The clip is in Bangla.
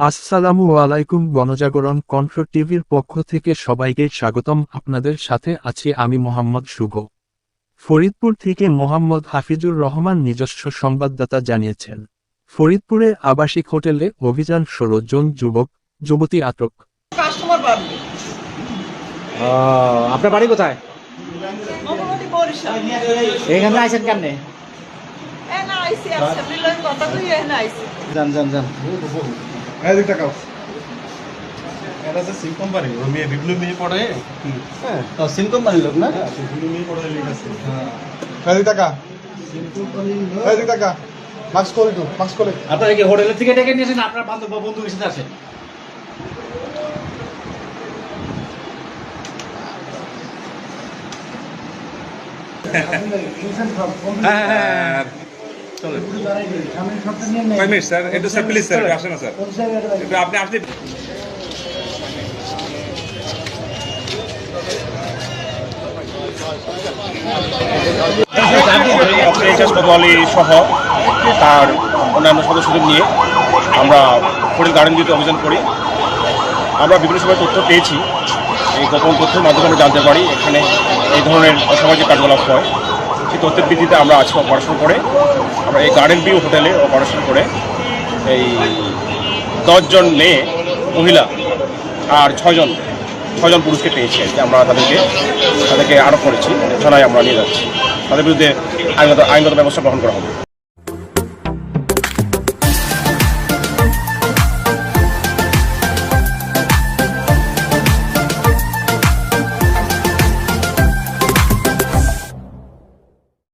আসসালামু আলাইকুম। গণজাগরণ কণ্ঠ টিভির পক্ষ থেকে সবাইকে স্বাগতম। আপনাদের সাথে আছি আমি মোহাম্মদ শুভ। ফরিদপুর থেকে মোহাম্মদ হাফিজুর রহমান নিজস্ব সংবাদদাতা জানিয়েছেন, ফরিদপুরে আবাসিক হোটেলে অভিযান, 16 জন যুবক যুবতী আটক। কাস্টমার বাড়বে। আপনার বাড়ি কোথায়? মোটামুটি বরিশাল। এখানে আইছেন কেমনে? না আইসি আছে, বিলয় কথা তুই এখানে আইসি। যান যান যান। এদিক টাকাও এটা যে সিম কোম্পানি ও মেয়ে বিপ্লব মেয়ে পড়ে হ্যাঁ তো সিম কোম্পানির লোক না? বিপ্লব মেয়ে পড়ে লিখ আছে হ্যাঁ এদিক টাকা সিম কোম্পানি এদিক টাকা মাস্ক করে তো মাস্ক করে আপনারা কি হোটেলের থেকে ডেকে নিয়েছেন? আপনার বান্ধব বা বন্ধুর সাথে আসেন? হ্যাঁ চলেন কয় মিনিট স্যার, একটু স্যার প্লিজ স্যার আসেন না স্যার, একটু আপনি আসলে কোতোয়ালি সহ তার অন্যান্য সদস্যদের নিয়ে আমরা হোটেল গার্ডেন দিতে অভিযান করি। আমরা বিভিন্ন সময় তথ্য পেয়েছি, এই গোপন তথ্যের মাধ্যমে আমরা জানতে পারি এখানে এই ধরনের অসামাজিক কার্যকলাপ হয়। সেই তথ্যের ভিত্তিতে আমরা আজকে অপারেশন করে আমরা এই গার্ডেন ভিউ হোটেলে অপারেশন করে এই 10 জন মেয়ে মহিলা আর 6 জন পুরুষকে পেয়েছি। আমরা তাদেরকে আটক করেছি, থানায় আমরা নিয়ে যাচ্ছি। তাদের বিরুদ্ধে আইনগত ব্যবস্থা গ্রহণ করা হবে।